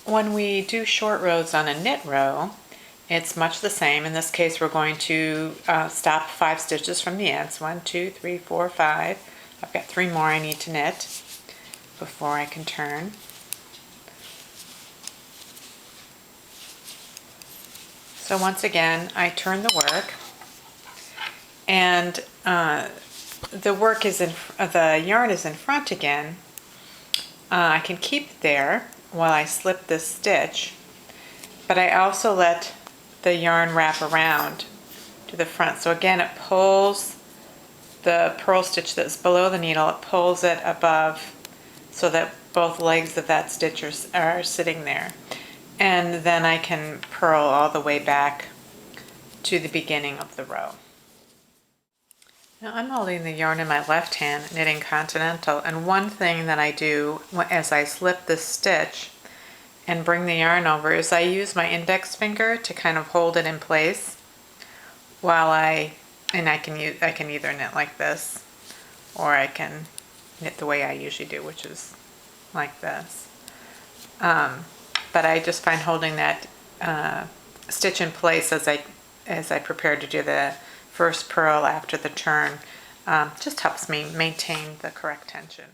when we do short rows on a knit row, it's much the same. In this case, we're going to stop 5 stitches from the ends. 1, 2, 3, 4, 5. I've got 3 more I need to knit before I can turn. So once again, I turn the work, and the yarn is in front again. I can keep it there while I slip this stitch, but I also let the yarn wrap around to the front. So again, it pulls the purl stitch that's below the needle, it pulls it above so that both legs of that stitch are sitting there. And then I can purl all the way back to the beginning of the row. Now I'm holding the yarn in my left hand, knitting continental, and one thing that I do as I slip this stitch and bring the yarn over is I use my index finger to kind of hold it in place while I can either knit like this, or I can knit the way I usually do, which is like this. But I just find holding that stitch in place as I prepare to do the first purl after the turn just helps me maintain the correct tension.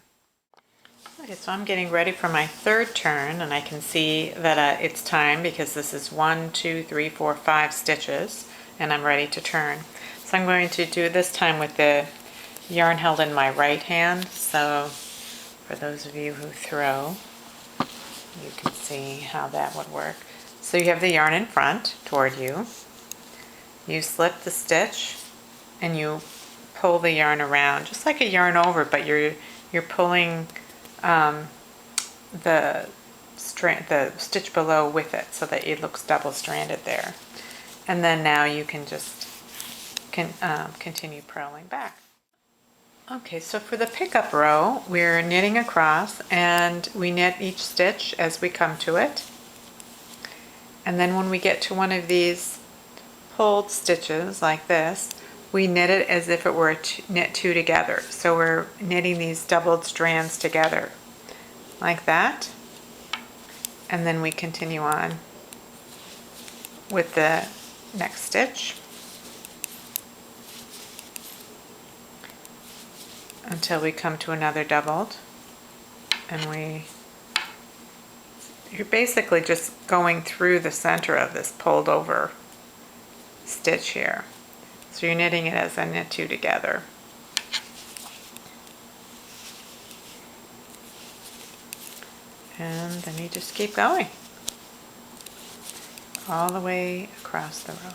Okay, so I'm getting ready for my third turn, and I can see that it's time because this is 1, 2, 3, 4, 5 stitches, and I'm ready to turn. So I'm going to do this time with the yarn held in my right hand. So for those of you who throw, you can see how that would work. So you have the yarn in front toward you. You slip the stitch and you pull the yarn around just like a yarn over, but you're pulling the stitch below with it so that it looks double-stranded there. And then now you can just continue purling back. Okay, so for the pickup row, we're knitting across, and we knit each stitch as we come to it. And then when we get to one of these pulled stitches like this, we knit it as if it were knit 2 together. So we're knitting these doubled strands together like that. And then we continue on with the next stitch until we come to another doubled, and you're basically just going through the center of this pulled over stitch here. So you're knitting it as I knit 2 together. And then you just keep going all the way across the row.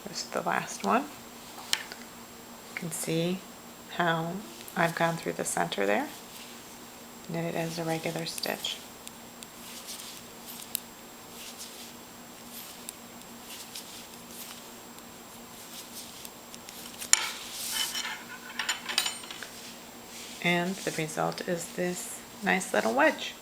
This is the last one. You can see how I've gone through the center there. Knit it as a regular stitch. And the result is this nice little wedge.